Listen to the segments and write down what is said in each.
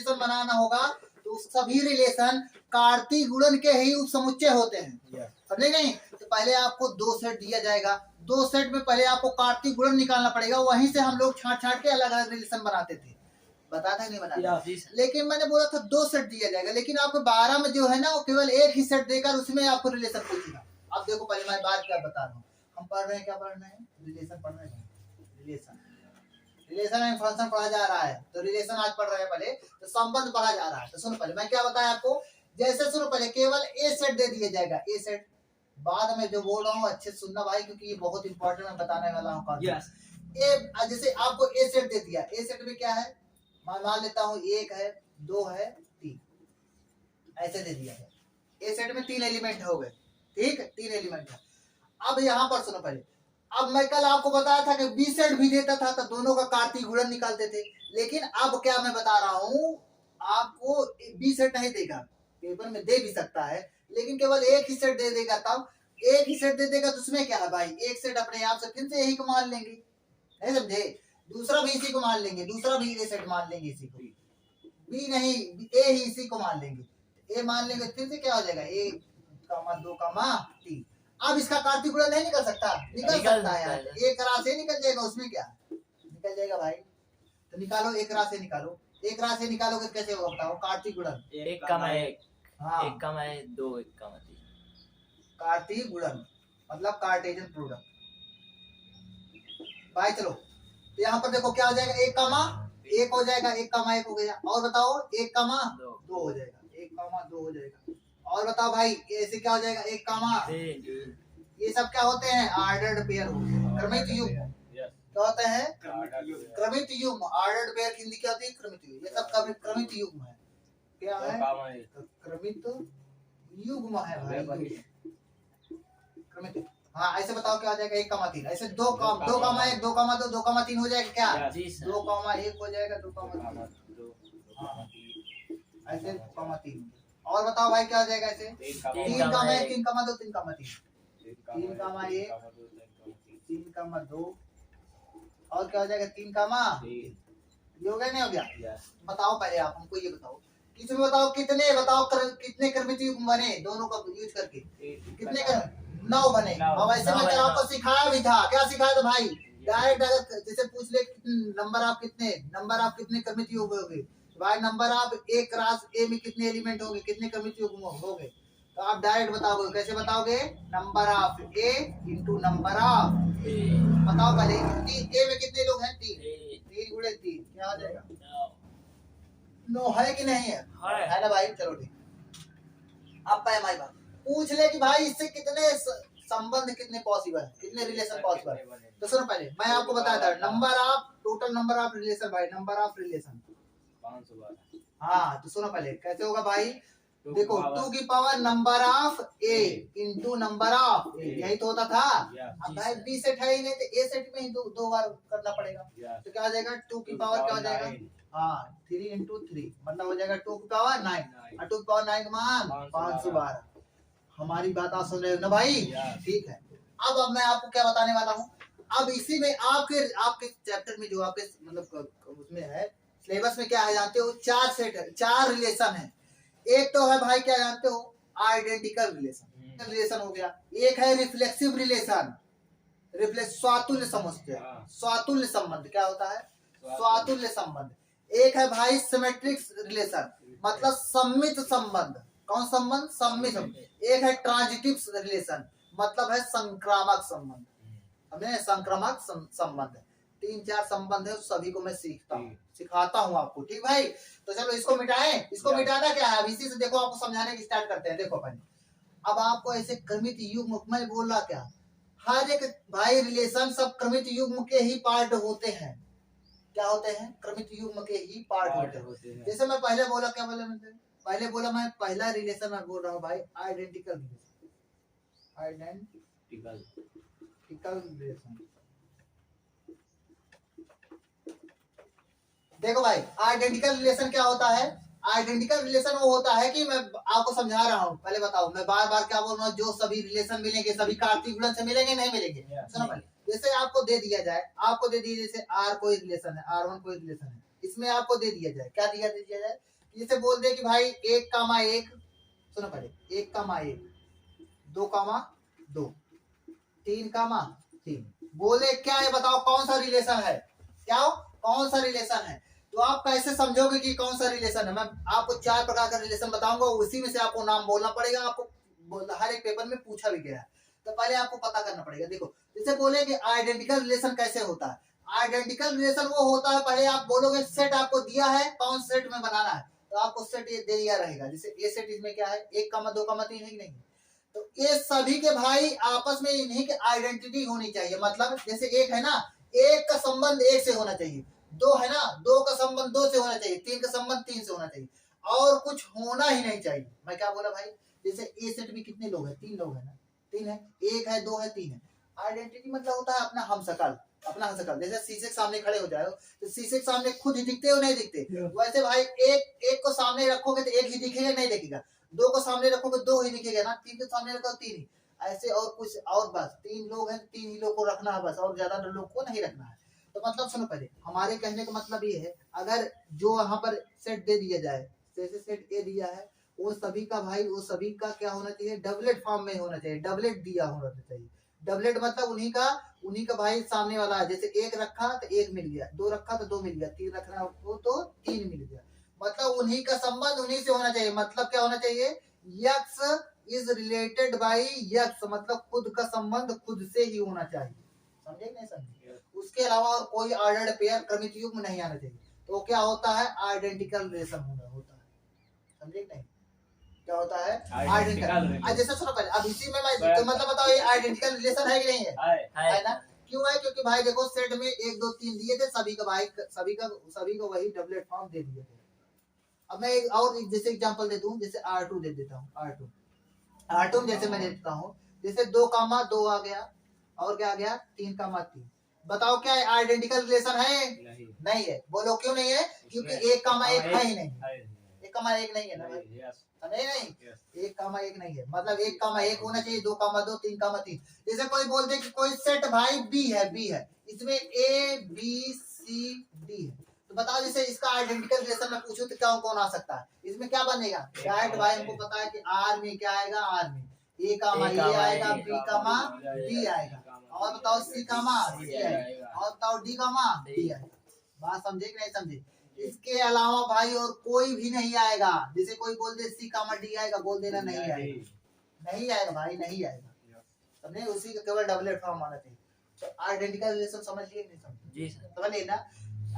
Relation बनाना होगा तो सभी रिलेशन कार्तीय गुणन के ही उपसमुच्चय होते हैं, समझे नहीं? तो पहले आपको 2 सेट दिया जाएगा, 2 सेट में पहले आपको कार्तीय गुणन निकालना पड़ेगा, वहीं से हम लोग छांट छांट के अलग अलग रिलेशन बनाते थे, बताया था नहीं बनाया? लेकिन मैंने बोला था 2 सेट दिया जाएगा, लेकिन आपको 12 में जो है ना वो केवल एक ही सेट देकर उसमें आपको रिलेशन पूछेगा। अब देखो पहले मैं बात क्या बता रहा हूँ, हम पढ़ रहे हैं, क्या पढ़ रहे हैं? रिलेशन पढ़ रहे हैं, रिलेशन एंड फंक्शन पढ़ा जा रहा है, तो रिलेशन आज पढ़ रहे हैं, पहले तो संबंध पढ़ा जा रहा है। तो सुनो पहले मैं क्या बताया आपको, जैसे सुनो पहले केवल ए सेट दे दिया जाएगा, ए सेट, बाद में जो बोल रहा हूँ अच्छे से सुनना भाई, क्योंकि ये बहुत इंपॉर्टेंट मैं बताने वाला हूँ। ए जैसे आपको ए सेट दे दिया, ए सेट में क्या है, मैं मान लेता हूँ 1 है, 2 है, 3, ऐसे दे दिया है। ए सेट में 3 एलिमेंट हो गए, ठीक, 3 एलिमेंट है। अब यहाँ पर सुनो पहले, अब मैं कल आपको बताया था कि बी सेट भी देता था तो दोनों का कार्तीय गुणन निकालते थे, लेकिन अब क्या मैं बता रहा हूँ आपको, बी सेट नहीं देगा, पेपर में दे भी सकता है लेकिन केवल एक ही सेट दे देगा, तब एक ही सेट दे देगा तो उसमें क्या है भाई, एक सेट अपने आप से फिर से यही को मान लेंगे, नहीं समझे? दूसरा भी इसी को मान लेंगे, दूसरा भी ए सेट मान लेंगे, इसी को बी नहीं ए ही इसी को मान लेंगे, ए मान लेंगे, फिर से क्या हो जाएगा 1, 2, 3। अब इसका कार्तीय गुणन नहीं निकल सकता, निकल सकता है यार, एक राशि निकल जाएगा, उसमें क्या निकल जाएगा भाई, तो निकालो, एक राशि निकालो, एक राशि निकालोगे कैसे होगा बताओ, कार्तीय गुणन 1 कमा 1, हाँ 1 कमा 2, 1 कमा 3, कार्तीय गुणन मतलब कार्टेशियन प्रोडक्ट भाई। चलो तो यहाँ पर देखो क्या हो जाएगा, 1 कमा 1 हो जाएगा, 1 कमा 1 हो गया, और बताओ 1 कमा 2 हो जाएगा, 1 कमा 2 हो जाएगा, और बताओ भाई ऐसे क्या हो जाएगा, 1 कमा 3, ये सब क्या होते हैं, ऑर्डर्ड पेयर होते हैं, क्रमित युग्म क्या होते हैं, क्रमित युग्म, ऑर्डर्ड पेयर की हिंदी क्या होती है, क्रमित युग्म, ये सब क्रमित युग्म है, क्या है, क्रमित युग्म है भाई, क्रमित। हाँ ऐसे बताओ क्या हो जाएगा, 1 कमा 3, ऐसे 2 कमा 1, 2 कमा 2, 2 कमा 3 हो जाएगा क्या, 2 कमा 1 हो जाएगा, 2 कमा 2, ऐसे 2 कमा 3। और बताओ भाई क्या हो जाएगा, ऐसे 3 कमा 1, 3 कमा 2, 3 कमा 3, 3 कमा 1, 3 कमा 2, और क्या हो जाएगा 3 कमा, ये हो गया नहीं हो गया? बताओ पहले आप हमको ये बताओ, इसमें बताओ कितने, बताओ कितने क्रमित युग्म बने दोनों का यूज करके, कितने 9 बने। अब ऐसे मैं आपको सिखाया भी था, क्या सिखाया था भाई, डायरेक्ट जैसे पूछ ले नंबर आप कितने क्रमित युग्म होंगे भाई, नंबर आप एक रास ए में कितने एलिमेंट होंगे, कितने क्रमित युग्म होंगे, तो आप डायरेक्ट बताओगे, कैसे बताओगे, number of A into number of, बताओ पहले ए में कितने लोग हैं, 3 गुणे 3 क्या हो जाएगा, 9 है कि नहीं है ना भाई? चलो ठीक, अब हमारी बात पूछ ले कि भाई इससे कितने संबंध कितने पॉसिबल है, कितने रिलेशन पॉसिबल है। तो सुनो पहले मैं आपको बताया था, number of, total number of relation भाई, नंबर ऑफ रिलेशन 512। हाँ तो सुनो पहले कैसे होगा भाई, देखो 2 की power number of A into number of A, यही तो होता था। अब भाई बी सेट है ही नहीं तो ए सेट में ही 2 बार करना पड़ेगा, तो क्या हो जाएगा 2 की पावर क्या हो जाएगा, हाँ 3 इंटू 3 मतलब हो जाएगा 2 की पावर 9, और 2 की पावर 9 मान 512। हमारी बात आप सुन रहे हो ना भाई, ठीक है। अब मैं आपको क्या बताने वाला हूँ, अब इसी में आपके चैप्टर में जो आपके मतलब उसमें है सिलेबस में क्या है जानते हो, 4 सेट है, 4 रिलेशन है। एक तो है भाई क्या जानते हो, आइडेंटिकल रिलेशन हो गया, एक है रिफ्लेक्सिव रिलेशन, स्वातुल्य समझते हैं, स्वातुल्य संबंध क्या होता है, स्वातुल्य संबंध। एक है भाई सिमेट्रिक रिलेशन मतलब सम्मित संबंध, कौन संबंध, सम्मित संबंध। एक है ट्रांजिटिव रिलेशन मतलब है संक्रामक संबंध, हमें संक्रामक संबंध। 3-4 संबंध है, सभी को मैं सिखाता हूँ आपको, ठीक भाई। तो चलो इसको मिटाएं, इसको मिटाना क्या है, अब इसी से देखो आपको समझाने की स्टार्ट करते हैं। देखो भाई अब आपको ऐसे क्रमित युग्म, मैं बोल रहा क्या, हर एक भाई रिलेशन सब क्रमित युग्म के ही पार्ट होते हैं, क्या होते हैं, क्रमित युग्म के ही पार्ट होते हैं। जैसे मैं पहले बोला, क्या बोला मैं पहले बोला, मैं पहला रिलेशन मैं बोल रहा हूँ भाई आइडेंटिकल रिलेशन। देखो भाई आइडेंटिकल रिलेशन क्या होता है, आइडेंटिकल रिलेशन वो होता है कि मैं आपको समझा रहा हूँ, पहले बताओ मैं बार बार क्या बोल रहा हूँ, जो सभी रिलेशन मिलेंगे सभी कार्तीय गुणन से मिलेंगे, नहीं मिलेंगे। सुनो पहले, जैसे आपको दे दिया जाए, आपको दे दिया जैसे R कोई रिलेशन है, R1 कोई रिलेशन है, इसमें आपको दे दिया जाए, क्या दिया जाए, जैसे बोल दे कि भाई 1,1, सुनो पहले, 1,1, 2,2, 3,3, बोले क्या है, बताओ कौन सा रिलेशन है, क्या हो, कौन सा रिलेशन है। तो आप कैसे समझोगे कि कौन सा रिलेशन है। मैं आपको 4 प्रकार का रिलेशन बताऊंगा, उसी में से आपको नाम बोलना पड़ेगा। आपको हर एक पेपर में पूछा भी गया है, तो पहले आपको पता करना पड़ेगा। देखो जैसे बोले कि आइडेंटिकल रिलेशन कैसे होता है। आइडेंटिकल रिलेशन वो होता है, पहले आप बोलोगे सेट आपको दिया है, कौन सेट में बनाना है, तो आपको सेट ये दे दिया रहेगा। जैसे ये सेट, इसमें क्या है, 1,2,3 है कि नहीं, तो ये सभी के भाई आपस में इन्हीं के आइडेंटिटी होनी चाहिए। मतलब जैसे एक है ना, एक का संबंध एक से होना चाहिए, दो है ना, दो का संबंध दो से होना चाहिए, तीन का संबंध तीन से होना चाहिए, और कुछ होना ही नहीं चाहिए। मैं क्या बोला भाई, जैसे ए सेट में कितने लोग हैं, 3 लोग हैं ना, 3 है, 1 है, 2 है, 3 है। आइडेंटिटी मतलब होता है अपना हमशक्ल, अपना हमशक्ल। जैसे शीशे के सामने खड़े हो जाओ, तो शीशे के सामने खुद ही दिखते हो नहीं दिखते, वैसे भाई एक को सामने रखोगे तो एक ही दिखेगा, नहीं दिखेगा। 2 को सामने रखोगे 2 ही दिखेगा ना, 3 को सामने रखो 3 ही, ऐसे। और कुछ और बस 3 लोग हैं, 3 ही लोग को रखना है बस, और ज्यादा लोग को नहीं रखना है। तो मतलब सुनो पहले, हमारे कहने का मतलब ये है, अगर जो यहाँ पर सेट दे दिया जाए, जैसे सेट ए दिया है, वो सभी का भाई, वो सभी का क्या होना चाहिए, डबलेट फॉर्म में होना चाहिए, डबलेट दिया होना चाहिए। डबलेट मतलब उन्हीं का भाई सामने वाला है। जैसे 1 रखा तो 1 मिल गया, 2 रखा तो 2 मिल गया, 3 रखना हो तो 3 मिल गया। मतलब उन्हीं का संबंध उन्हीं से होना चाहिए। मतलब क्या होना चाहिए, x is related by x, मतलब खुद का संबंध खुद से ही होना चाहिए। समझे नहीं समझे। उसके अलावा और कोई ऑर्डर्ड पेयर क्रमिक युग्म नहीं आना चाहिए। तो क्या होता है, आइडेंटिकल रिलेशन होता है। समझे नहीं, क्या होता है, आइडेंटिकल। जैसे सुनो पहले, अब इसी में मैं तो मतलब बताओ, ये आइडेंटिकल रिलेशन है कि नहीं है ना। क्यों है, क्योंकि भाई देखो सेट में 1 2 3 दिए थे, सभी का भाई सभी को वही डबलेट फॉर्म दे दिए थे। अब मैं एक और जैसे एग्जांपल दे दूं, जैसे R2 दे देता हूं। R2 में जैसे मैं देता हूं, जैसे 2,2 आ गया, और क्या आ गया, 3,3। बताओ क्या आइडेंटिकल रिलेशन है, नहीं है। बोलो क्यों नहीं है, क्योंकि 1,1 है ही नहीं, 1,1 नहीं है ना भाई, नहीं 1,1 नहीं है। मतलब 1,1 होना चाहिए, 2,2, 3,3। जैसे कोई बोलते कि कोई सेट भाई बी है, इसमें ए बी सी डी है, तो बताओ जैसे इसका आइडेंटिकल रिलेशन में पूछूं तो क्या कौन आ सकता है, इसमें क्या बनेगा, डायरेक्ट भाई हमको पता है कि आर में क्या आएगा, आर में ए आएगा, बी आएगा, और बताओ सी आएगा, और बताओ डी आएगा। बात समझे कि नहीं समझे। इसके अलावा भाई और कोई भी नहीं आएगा। जैसे कोई बोल दे सी डी आएगा, बोल देना नहीं आएगा भाई, नहीं आएगा। समझे, उसी का केवल डबलेट फॉर्म आना चाहिए। तो आइडेंटिकल रिलेशन समझ लिए नहीं समझे, समझ लिए ना।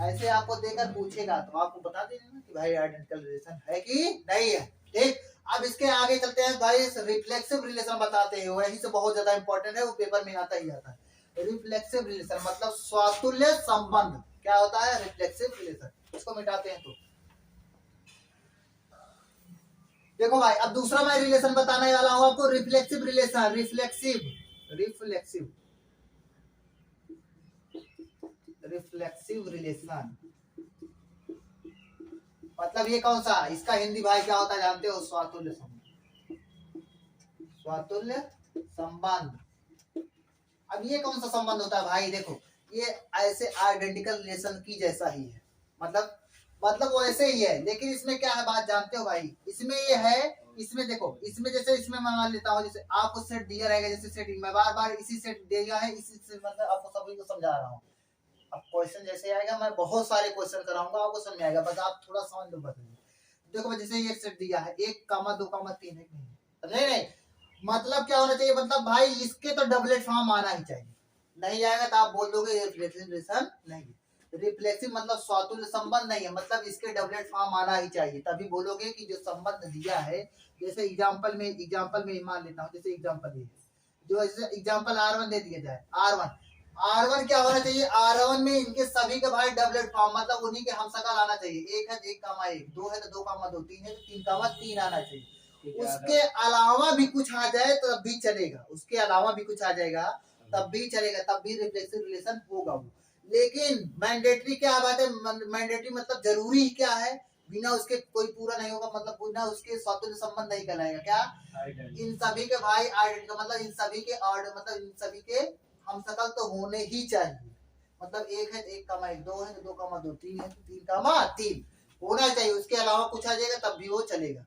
ऐसे आपको देकर पूछेगा तो आपको बता देना कि भाई आइडेंटिकल रिलेशन है कि नहीं है। ठीक, अब इसके आगे चलते हैं भाई, रिफ्लेक्सिव रिलेशन बताते हैं, वही से बहुत ज्यादा इंपॉर्टेंट है, वो पेपर में आता ही आता है। रिफ्लेक्सिव रिलेशन मतलब स्वातुल्य संबंध। क्या होता है, रिफ्लेक्सिव रिलेशन। इसको मिटाते हैं तो देखो भाई, अब दूसरा मैं रिलेशन बताने वाला हूं आपको, रिफ्लेक्सिव रिलेशन। रिफ्लेक्सिव रिलेशन मतलब ये कौन सा, इसका हिंदी भाई क्या होता है जानते हो, स्वातुल्य संबंध। स्वातुल्य संबंध। अब ये कौन सा संबंध होता है भाई, देखो ये ऐसे आइडेंटिकल रिलेशन की जैसा ही है, मतलब वैसे ही है, लेकिन इसमें क्या है बात जानते हो भाई, इसमें ये है, इसमें देखो, इसमें जैसे इसमें मैं मान लेता हूँ, जैसे आपको सेट दिया रहेगा, जैसे सेट मैं बार बार इसी सेट दिया है, इसी से मतलब आपको सभी को समझा रहा हूँ। अब क्वेश्चन जैसे आएगा, मैं बहुत सारे क्वेश्चन कराऊंगा, आपको समझ में आएगा, बस आप थोड़ा समझ लो। देखो जैसे ये सेट दिया है, 1,2,3 है, समझे नहीं। मतलब क्या होना चाहिए, मतलब भाई इसके तो डबलेट फॉर्म आना ही चाहिए, नहीं आएगा तो आप बोल दोगे रिफ्लेक्सिव रिलेशन नहीं। रिफ्लेक्सिव मतलब स्वातुल्य संबंध नहीं है, मतलब इसके डबलेट फॉर्म आना ही चाहिए, तभी बोलोगे कि जो संबंध दिया है। जैसे एग्जांपल में मान लेता हूँ, जैसे एग्जांपल ये जो एग्जांपल R1 दे दिया जाए, R1 क्या होना चाहिए, R1 में इनके सभी के भाई डबलेट फॉर्म, मतलब उन्हीं के हमशक्ल आना चाहिए। 1 है तो 1,1, 2 है तो 2,2, 3 है तो 3,3 आना चाहिए। उसके अलावा भी कुछ आ जाए तो तब भी चलेगा, उसके अलावा भी कुछ आ जाएगा तब भी चलेगा, तब भी रिफ्लेक्सिव रिलेशन होगा वो। लेकिन मैंडेटरी क्या बात है, मैंडेटरी मतलब जरूरी क्या है, बिना उसके कोई पूरा नहीं होगा, मतलब बिना उसके स्वातुल्य संबंध नहीं कहलाएगा। क्या, इन सभी के भाई आइडेंटिटी मतलब इन सभी के ऑर्डर, मतलब इन सभी के हमशक्ल तो होने ही चाहिए, मतलब 1 है तो 1 कामा 1, 2 है तो 2 कामा 2, 3 है तो 3 कामा 3 होना चाहिए। उसके अलावा कुछ आ जाएगा तब भी वो चलेगा।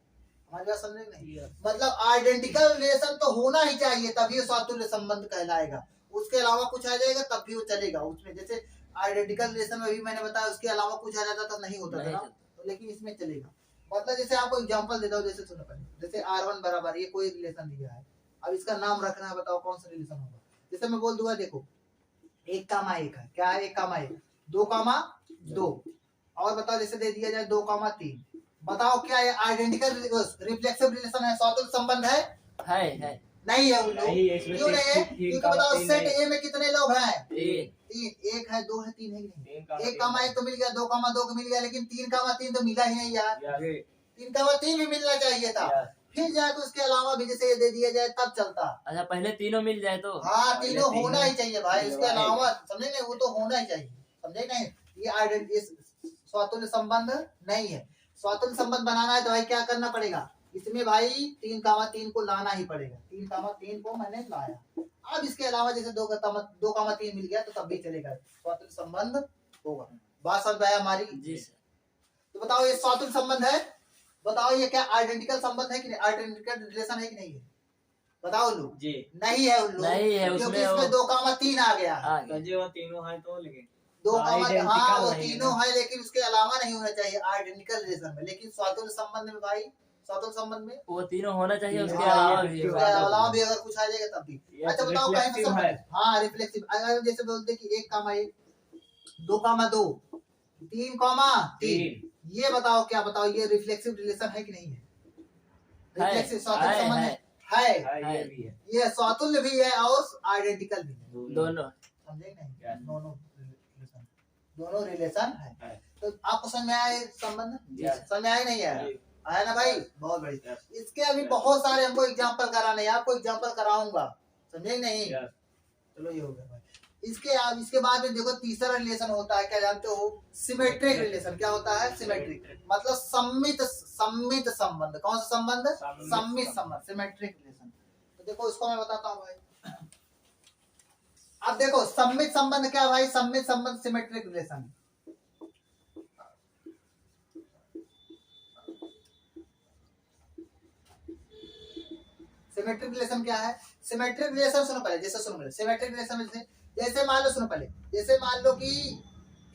हमारी बात समझे नहीं? मतलब आइडेंटिकल रिलेशन तो होना ही चाहिए तभी स्वातुल्य संबंध कहलाएगा। उसके अलावा कुछ आ जाएगा तब भी वो चलेगा। उसमें जैसे आइडेंटिकल रिलेशन में भी मैंने बताया उसके अलावा कुछ आ जाता तो नहीं होता था ना, तो लेकिन इसमें चलेगा। मतलब जैसे आपको एग्जांपल देता हूँ, जैसे सुनो पहले, जैसे R1 बराबर ये कोई रिलेशन दिया है, अब इसका नाम रखना है, बताओ कौन सा रिलेशन होगा। जैसे मैं बोल दूंगा देखो 1 कामा 1 है, क्या है 1 कामा 1, 2 कामा 2, और बताओ जैसे दे दिया जाए 2 कामा 3, बताओ क्या ये आइडेंटिकल रिफ्लेक्सिव रिलेशन है, स्वातुल्य संबंध है? नहीं है। उन लोग क्यों नहीं है? क्योंकि बताओ सेट ए में कितने लोग हैं? 3, 1 है 2 है 3 है कि नहीं? 1 कामा 1 तो मिल गया, 2 कामा 2 को मिल गया, लेकिन 3 कामा 3 तो मिला ही नहीं यार। 3 कामा 3 भी मिलना चाहिए था। फिर जाके उसके अलावा भी जैसे ये दे दिया जाए तब चलता। अच्छा पहले तीनों मिल जाए तो? हाँ तीनों होना ही चाहिए भाई, उसके अलावा समझे नहीं, वो तो होना ही चाहिए, समझे नहीं? ये आइडेंटिटी स्वातुल्य संबंध नहीं है। स्वातुल्य संबंध बनाना है तो भाई क्या करना पड़ेगा इसमें भाई, 3 कामा 3 को लाना ही पड़ेगा। 3 कामा 3 को मैंने लाया। अब इसके अलावा जैसे 2 कामा 3 मिल गया तो तब भी चलेगा, स्वातुल्य संबंध होगा। बात समझ आया हमारी? जी सर। तो बताओ ये स्वातुल्य संबंध है? बताओ ये क्या आइडेंटिकल संबंध है कि नहीं? आइडेंटिकल रिलेशन है कि नहीं है? बताओ लोग जी। नहीं है उन लोग, नहीं है, क्योंकि इसमें 2 कामा 3 आ गया। जो तीनों है तो लेकिन 2 कामा हाँ वो तीनों है, लेकिन उसके अलावा नहीं होना चाहिए आइडेंटिकल रिलेशन में। लेकिन स्वातुल्य संबंध में भाई, स्वातुल्य संबंध में वो तीनों होना चाहिए, उसके अलावा भी अगर कुछ आ जाएगा तब भी। अच्छा बताओ कहीं हाँ रिफ्लेक्सिव, अगर जैसे बोलते कि 1 कामा 1, 2 कामा 2, 3 कामा 3, ये बताओ क्या, बताओ ये रिफ्लेक्सिव रिलेशन है कि नहीं है? रिफ्लेक्सिव स्वातुल्य संबंध है। ये स्वातुल्य भी है और आइडेंटिकल भी है, दोनों। समझे नहीं? दोनों रिलेशन है। तो आपको समझ में आया संबंध? समझ में आया नहीं आया ना भाई? बहुत बढ़िया। इसके अभी बहुत सारे हमको एग्जांपल कराने हैं, आपको एग्जांपल कराऊंगा, समझे नहीं? चलो ये हो गया भाई। इसके बाद में देखो तीसरा रिलेशन होता है, क्या जानते हो? Symmetric relation. क्या होता है? सिमेट्रिक मतलब सम्मित संबंध। कौन सा संबंध? सम्मित संबंध, सिमेट्रिक रिलेशन। तो देखो इसको मैं बताता हूँ भाई। अब देखो सम्मित संबंध क्या भाई? सम्मित संबंध सिमेट्रिक रिलेशन। सिमेट्रिक रिलेशन क्या है? सिमेट्रिक रिलेशन सुनो पहले, जैसे सुनो पहले सिमेट्रिक रिलेशन जैसे मान लो, सुनो पहले, जैसे मान लो कि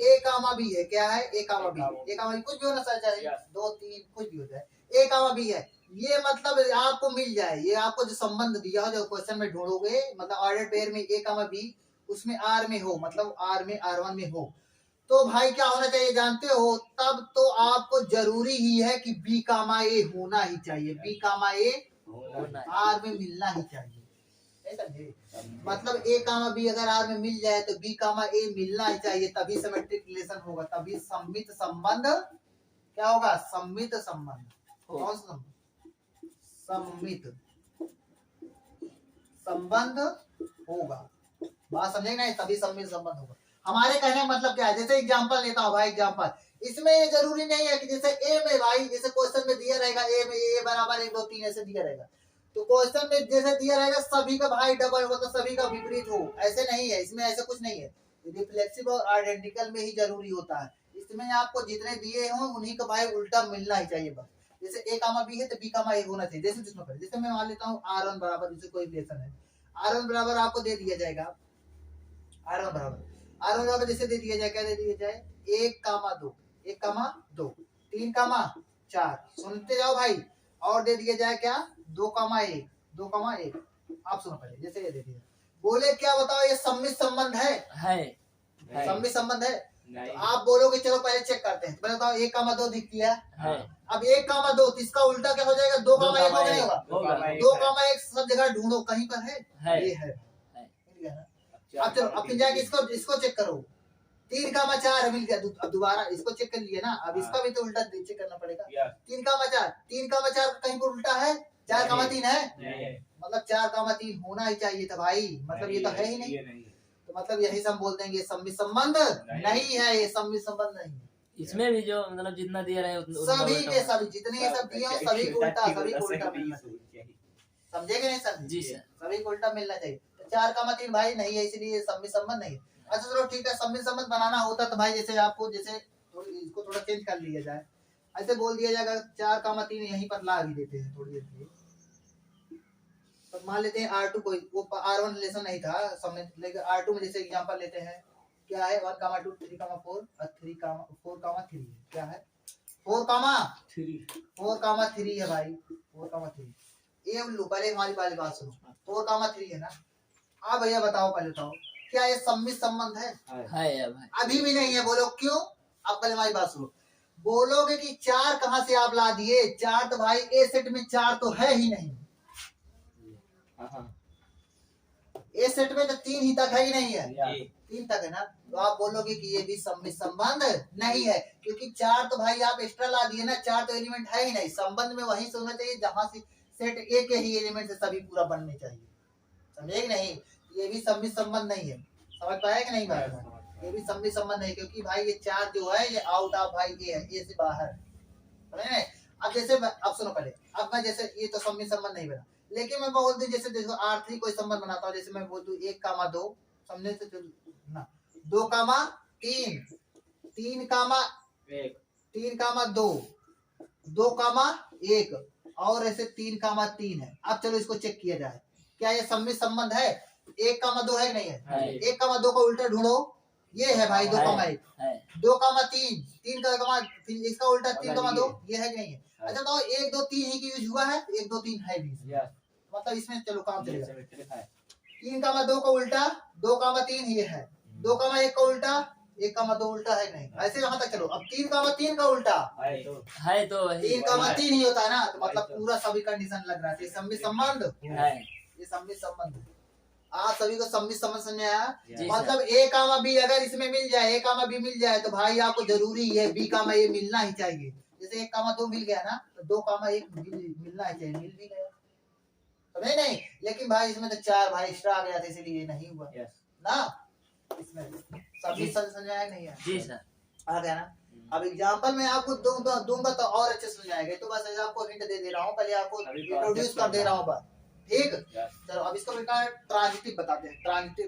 ए कामा बी है, क्या है? ए कामा बी, ए कामा बी कुछ भी होना चाहिए, 2 3 कुछ भी हो जाए, ए कामा बी है। ये मतलब आपको मिल जाए, ये आपको जो संबंध दिया हो, जो क्वेश्चन में ढूंढोगे, मतलब ऑर्डर पेयर में ए कामा बी, उसमें आर में हो, मतलब आर में R1 में हो, तो भाई क्या होना चाहिए जानते हो? तब तो आपको जरूरी ही है कि बी कामा ए होना ही चाहिए, बी कामा ए आर में मिलना ही चाहिए। मतलब ए कामा बी अगर आर में मिल जाए तो बी कामा ए मिलना ही चाहिए, तभी सिमेट्रिक रिलेशन होगा, तभी सम्मित संबंध क्या होगा? सम्मित संबंध। कौन सा संबंध? सम्मित संबंध होगा। बात समझे नहीं? तभी सम्मित संबंध होगा। हमारे कहने का मतलब क्या है? जैसे एग्जांपल लेता हूँ भाई, एग्जांपल इसमें ये जरूरी नहीं है कि जैसे ए में भाई, जैसे क्वेश्चन में दिया रहेगा ए में ए बराबर 1 2 3 ऐसे दिया रहेगा, तो क्वेश्चन में जैसे दिया रहेगा सभी का भाई डबल मतलब सभी का विपरीत हो, ऐसे नहीं है। इसमें ऐसे कुछ नहीं है, रिफ्लेक्सिव और आइडेंटिकल में ही जरूरी होता है। इसमें आपको जितने दिए हों उन्हीं का भाई उल्टा मिलना ही चाहिए बस। जैसे ए कामा बी है तो बी कामा ए होना चाहिए। जैसे जिसमें पहले जैसे मैं मान लेता हूँ R1 बराबर, जैसे कोई रिलेशन है, R1 बराबर आपको दे दिया जाएगा, R1 बराबर जैसे दे दिया जाए, क्या दे दिया जाए? 1 कामा 2, 1 कामा 2, 3 कामा 4, सुनते जाओ भाई, और दे दिया जाए क्या? 2 कामा 1, 2 कामा 1। आप सुनो पहले, जैसे ये दे दिया, बोले क्या बताओ ये सम्मित संबंध है? सम्मित संबंध है? तो आप बोलोगे चलो पहले चेक करते हैं, पहले बताओ 1 कामा 2 दिख गया। अब 1 कामा 2, तो इसका उल्टा क्या हो जाएगा? 2 कामा 1 होगा, नहीं होगा? 2 कामा 1 सब जगह ढूंढो, कहीं पर है? ये है। अब चलो अब जाके इसको चेक करो, 3 कामा 4 मिल गया। अब दोबारा इसको चेक कर लिए ना, अब इसका भी तो उल्टा चेक करना पड़ेगा। 3 कामा 4, 3 कामा 4 कहीं पर उल्टा है? 4 कामा 3 है, मतलब 4 कामा 3 होना ही चाहिए था भाई, मतलब ये तो है ही नहीं। तो मतलब यही सब बोल देंगे सम्मित संबंध नहीं है, ये सम्मित संबंध नहीं है। इसमें भी जो मतलब जितना दिया रहे सभी के सभी जितने सब दिए हो सभी को उल्टा मिलना चाहिए, समझे कि नहीं सर? जी सर, सभी को उल्टा मिलना चाहिए। 4 कामा 3 भाई नहीं है, इसलिए सम्मित संबंध नहीं है। अच्छा चलो ठीक है, सम्मिलित संबंध बनाना होता तो भाई जैसे आपको जैसे इसको थोड़ा चेंज कर लिया जाए, ऐसे बोल दिया जाएगा 4,3 यहीं पर ला भी देते हैं थोड़ी देर के लिए। तो मान लेते हैं R2 कोई वो R1 रिलेशन नहीं था सम्मिलित, लेकिन R2 में जैसे एग्जांपल लेते हैं क्या है 1, 2, 3, 4 और 3, 4, 3 क्या है 4,3 है भाई 4,3। ये लो पहले हमारी वाली बात सुनो, 4,3 है ना। हाँ भैया बताओ, पहले बताओ क्या ये सम्मिलित संबंध है? भाई अभी भी नहीं है, बोलो क्यों? आप पहले हमारी बात सुनो। बोलोगे कि 4 कहाँ से आप ला दिए? 4 तो भाई ए सेट में 4 तो है ही नहीं, ए सेट में तो 3 ही तक है ही नहीं है, 3 तक है ना। तो आप बोलोगे कि ये भी सम्मिलित संबंध नहीं है, क्योंकि 4 तो भाई आप एक्स्ट्रा ला दिए ना, 4 तो एलिमेंट है ही नहीं। संबंध में वही से होना चाहिए जहां से सेट ए के ही एलिमेंट से सभी पूरा बनने चाहिए, समझे कि नहीं? ये भी सम्मिलित संबंध नहीं है, समझ पाया कि नहीं बात? ये भी सम्मिलित संबंध नहीं, क्योंकि भाई ये 4 जो है ये आउट ऑफ भाई ए है, ए से बाहर, समझ में? अब जैसे अब सुनो पहले, अब मैं जैसे ये तो सम्मिलित संबंध नहीं बना, लेकिन मैं बोल दूं जैसे देखो R3 कोई संबंध बनाता हूँ, जैसे मैं बोल दूं 1,2 समझे तो ना, 2,3 3,2 2,1 और ऐसे 3,3 है। अब चलो इसको चेक किया जाए, क्या ये सम्मिलित संबंध है? 1,2 है कि नहीं है? 1,2 का उल्टा ढूंढो, ये है भाई 2,1 2,3 इसका उल्टा 3,2 ये है कि नहीं है? अच्छा तो 1, 2, 3 ही की यूज हुआ है, 1, 2, 3 है भी, मतलब इसमें चलो काम चलेगा। 3,2 का उल्टा 2,3 ये है, 2,1 का उल्टा 1,2 उल्टा है नहीं, ऐसे कहाँ तक चलो। अब 3,3 का उल्टा है तो वही 3,3 ही होता है ना, तो मतलब पूरा सभी कंडीशन लग रहा है, ये सम्मिलित संबंध है। ये सम्मिलित संबंध है। आप सभी को सम्मिलित संबंध समझ में आया? जी मतलब A, B अगर इसमें मिल जाए, A, B मिल जाए तो भाई आपको जरूरी है B, A मिलना ही चाहिए। जैसे 1,2 मिल गया ना, तो 2,1 मिलना ही चाहिए, मिल भी गया, समझे नहीं? लेकिन भाई इसमें तो 4 भाई एक्स्ट्रा आ गया था, इसीलिए नहीं हुआ ना। इसमें सभी समझ आया नहीं है? जी सर आ गया ना। अब एग्जांपल में आपको दूंगा तो और अच्छे समझ आएगा, तो बस आपको हिंट दे रहा हूँ, पहले आपको इंट्रोड्यूस कर दे रहा हूँ बस, ठीक। चलो अब इसको बेटा ट्रांजिटिव बताते हैं, ट्रांजिटिव